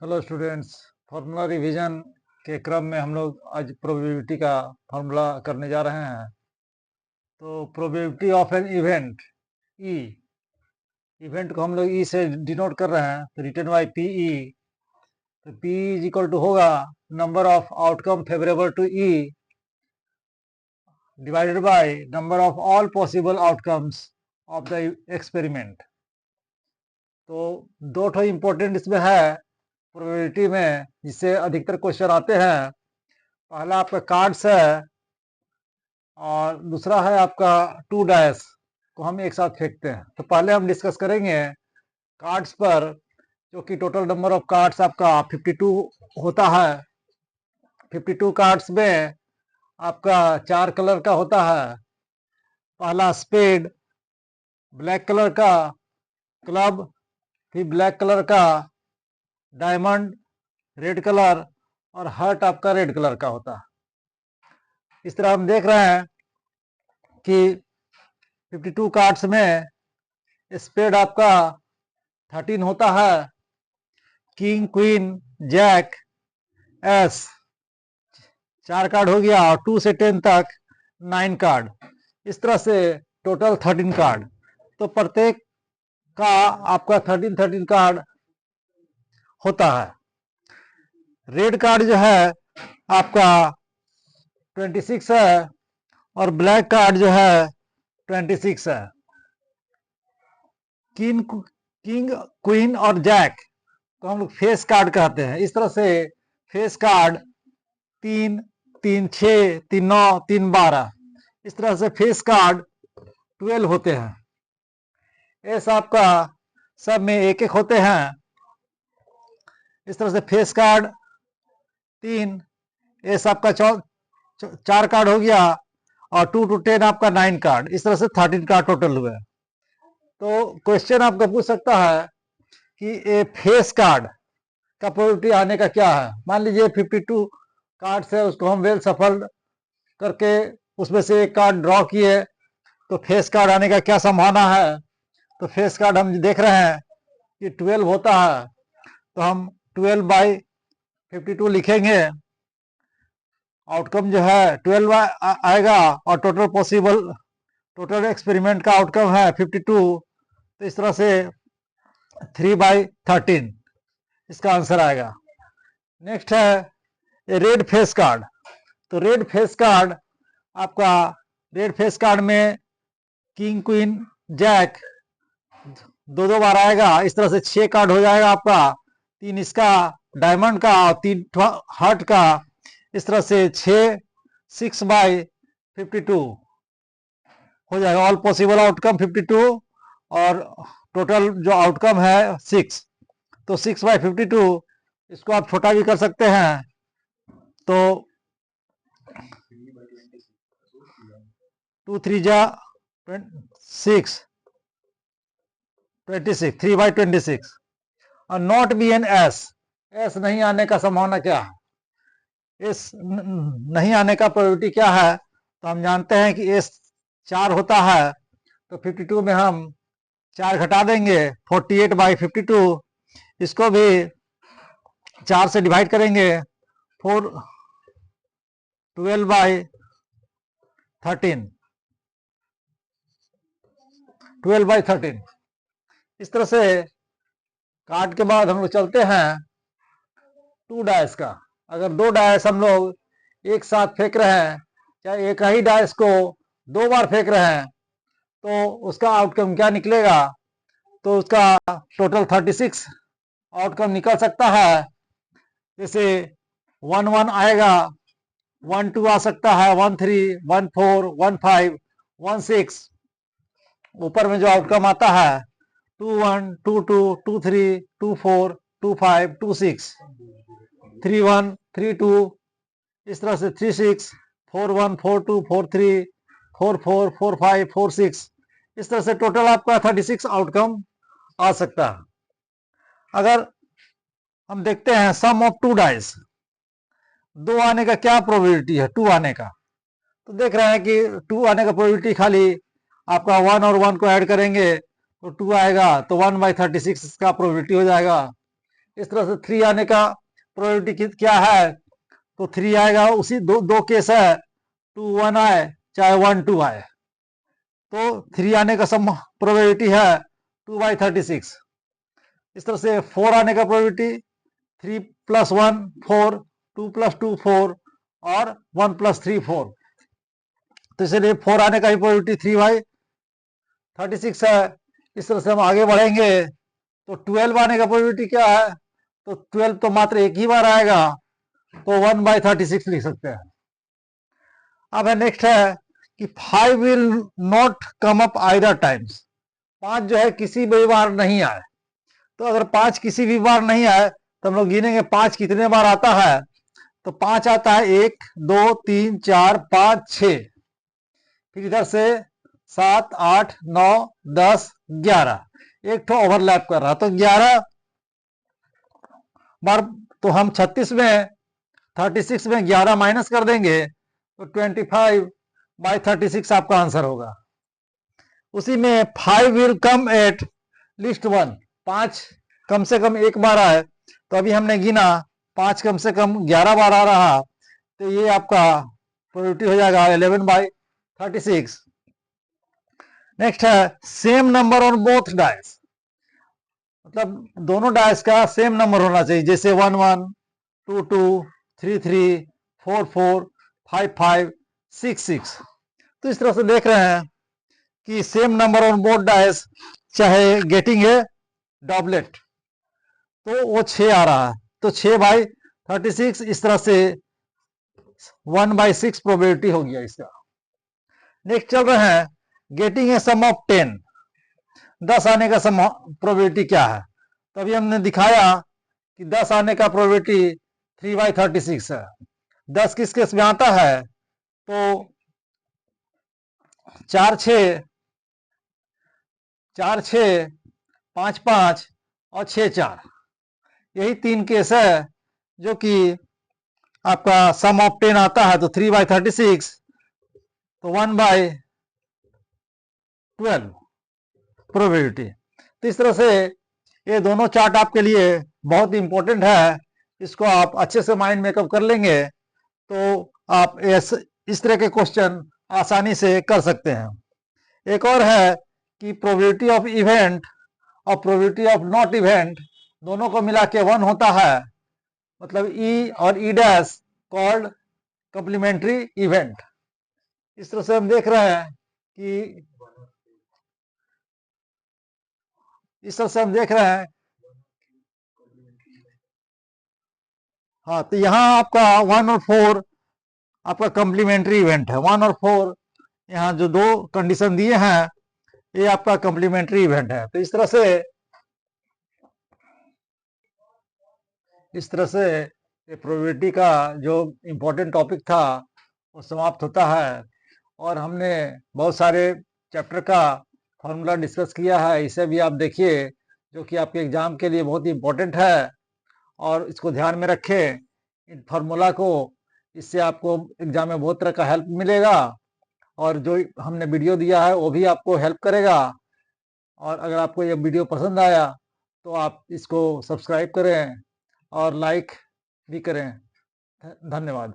Hello students. Formula revision के क्रम में हम लोग आज प्रोबेबिलिटी का फार्मूला करने जा रहे हैं। तो probability of an event E, event को हम लोग ई से डिनोट कर रहे हैं, तो रिटर्न बाय पी ई। तो पी इज इक्वल टू होगा number of outcome favorable to E divided by number of all possible outcomes of the experiment. तो दो ठो इम्पोर्टेंट इसमें है प्रोबेबिलिटी में, जिससे अधिकतर क्वेश्चन आते हैं। पहला आपका कार्ड्स है और दूसरा है आपका टू डायस को हम एक साथ फेंकते हैं। तो पहले हम डिस्कस करेंगे कार्ड्स पर, जो कि टोटल नंबर ऑफ कार्ड्स आपका 52 होता है। 52 कार्ड्स में आपका 4 कलर का होता है। पहला स्पेड, ब्लैक कलर का क्लब, फिर ब्लैक कलर का डायमंड, रेड कलर, और हार्ट आपका रेड कलर का होता है। इस तरह हम देख रहे हैं कि 52 कार्ड्स में स्पेड आपका 13 होता है, king, queen, jack, ace 4 card हो गया, और 2 से 10 तक 9 कार्ड। इस तरह से टोटल 13 कार्ड। तो प्रत्येक का आपका 13 कार्ड होता है। रेड कार्ड जो है आपका 26 है, और ब्लैक कार्ड जो है 26 है। किंग, क्वीन और जैक को हम लोग फेस कार्ड कहते हैं। इस तरह से फेस कार्ड 3, 3, 6, 3, 9, 3, 12, इस तरह से फेस कार्ड 12 होते हैं। एस आपका सब में एक एक होते हैं। इस तरह से फेस कार्ड 3, एस आपका 4 कार्ड हो गया, और 2 to 10 आपका 9 कार्ड। इस तरह से 13 कार्ड टोटल हुए। तो क्वेश्चन आपका पूछ सकता है कि ए फेस कार्ड का प्रोबेबिलिटी आने का क्या है। मान लीजिए 52 कार्ड है, उसको हम वेल सफल करके उसमें से एक कार्ड ड्रॉ किए, तो फेस कार्ड आने का क्या संभावना है। तो फेस कार्ड हम देख रहे हैं कि 12 होता है, तो हम 12/52 लिखेंगे। आउटकम जो है 12 आएगा, और टोटल एक्सपेरिमेंट का आउटकम है 52। तो इस तरह से 3/13 इसका आंसर आएगा। नेक्स्ट है रेड फेस कार्ड। तो रेड फेस कार्ड आपका, रेड फेस कार्ड में किंग, क्वीन, जैक 2 बार आएगा। इस तरह से 6 कार्ड हो जाएगा आपका, 3 इसका डायमंड का, और 3 हार्ट का। इस तरह से 6/52 हो जाएगा। ऑल पॉसिबल आउटकम 52, और टोटल जो आउटकम है 6। तो 6/52 इसको आप छोटा भी कर सकते हैं। तो 2 3 जा 6, 26, 3/26। और not be an ace, ace नहीं आने का संभावना क्या है। एस नहीं आने का प्रोबेबिलिटी क्या है। तो हम जानते हैं कि एस 4 होता है, तो 52 में हम 4 घटा देंगे, 48/52। इसको भी 4 से डिवाइड करेंगे, 12/13, 12/13। इस तरह से कार्ड के बाद हम लोग चलते हैं टू डायस का। अगर 2 डायस हम लोग एक साथ फेंक रहे हैं, चाहे एक ही डायस को 2 बार फेंक रहे हैं, तो उसका आउटकम क्या निकलेगा। तो उसका टोटल 36 आउटकम निकल सकता है। जैसे 1 1 आएगा, 1 2 आ सकता है, 1 3, 1 4, 1 5, 1 6। ऊपर में जो आउटकम आता है 2 1, 2 2, 2 3, 2 4, 2 5, 2 6, 3 1, 3 2, इस तरह से 3 6, 4 1, 4 2, 4 3, 4 4, 4 5, 4 6। इस तरह से टोटल आपका 36 आउटकम आ सकता है। अगर हम देखते हैं सम ऑफ टू डाइस, 2 आने का क्या प्रोबेबिलिटी है 2 आने का। तो देख रहे हैं कि 2 आने का प्रोबेबिलिटी खाली आपका 1 और 1 को ऐड करेंगे तो 2 आएगा, तो 1/36 इसका प्रोबेबिलिटी हो जाएगा। इस तरह से 3 आने का प्रोबेबिलिटी क्या है, तो 3 आएगा। उसी दो केस है, 2 1 आए चाहे 1 2 आए, तो 3 आने का सम प्रोबेबिलिटी है 2/36। इस तरह से 4 आने का प्रोबेबिलिटी 3 + 1 4, 2 + 2 4 और 1 + 3 4। तो इसलिए 4 आने का ही प्रोबेबिलिटी 3/36 है। इस तरह से हम आगे बढ़ेंगे तो 12 आने का प्रोबेबिलिटी क्या है, तो 12 तो मात्र एक ही बार आएगा, तो 1/36 लिख सकते हैं। अब है नेक्स्ट है कि 5 will not come up either times. 5 जो है किसी भी बार नहीं आए। तो अगर 5 किसी भी बार नहीं आए तो हम लोग गिनेंगे 5 कितने बार आता है, तो 5 आता है 1 2 3 4 5 6, फिर इधर से 7 8 9 10 11, एक तो ओवरलैप कर रहा, तो 11 बार। तो हम 36 में 11 माइनस कर देंगे, तो 25/36 आपका आंसर होगा। उसी में 5 विल कम एट लिस्ट 1, 5 कम से कम एक बार आए, तो अभी हमने गिना 5 कम से कम 11 बार आ रहा, तो ये आपका प्रोबेबिलिटी हो जाएगा 11/36। नेक्स्ट है same number on both dice, मतलब दोनों डाइस का सेम नंबर होना चाहिए, जैसे 1 1 2 2 3 3 4 4 5 5 6 6। तो इस तरह से देख रहे हैं कि same number on both dice, चाहे गेटिंग है डबलेट, तो वो 6 आ रहा है, तो 6/36। इस तरह से 1/6 प्रोबेबिलिटी हो गया इसका। नेक्स्ट चल रहे हैं गेटिंग ए सम ऑफ 10, 10 आने का सम प्रोबेबिलिटी क्या है। तो अभी हमने दिखाया कि 10 आने का प्रोबेबिलिटी 3/36 है। 10 किस केस में आता है, तो 4 6 4 6 5 5 और 6 4, यही 3 केस है जो कि आपका सम ऑफ 10 आता है, तो 3/36, तो 1/12 प्रोबेबिलिटी। तो इस तरह से ये दोनों चार्ट आपके लिए बहुत इंपॉर्टेंट है, इसको आप अच्छे से माइंड मेकअप कर लेंगे तो आप इस तरह के क्वेश्चन आसानी से कर सकते हैं। एक और है कि प्रोबेबिलिटी ऑफ इवेंट और प्रोबेबिलिटी ऑफ नॉट इवेंट दोनों को मिला के 1 होता है, मतलब ई और E dash called complementary event. इस तरह से हम देख रहे हैं कि हाँ, तो यहाँ आपका 1 और 4 आपका कम्प्लीमेंट्री इवेंट है। 1 और 4 यहाँ जो दो कंडीशन दिए हैं, ये आपका कम्प्लीमेंट्री इवेंट है। तो इस तरह से ये प्रोबेबिलिटी का जो इम्पोर्टेंट टॉपिक था वो समाप्त होता है, और हमने बहुत सारे चैप्टर का फॉर्मूला डिस्कस किया है, इसे भी आप देखिए, जो कि आपके एग्जाम के लिए बहुत ही इम्पोर्टेंट है, और इसको ध्यान में रखें इन फार्मूला को। इससे आपको एग्जाम में बहुत तरह का हेल्प मिलेगा, और जो हमने वीडियो दिया है वो भी आपको हेल्प करेगा। और अगर आपको ये वीडियो पसंद आया तो आप इसको सब्सक्राइब करें और लाइक भी करें। धन्यवाद।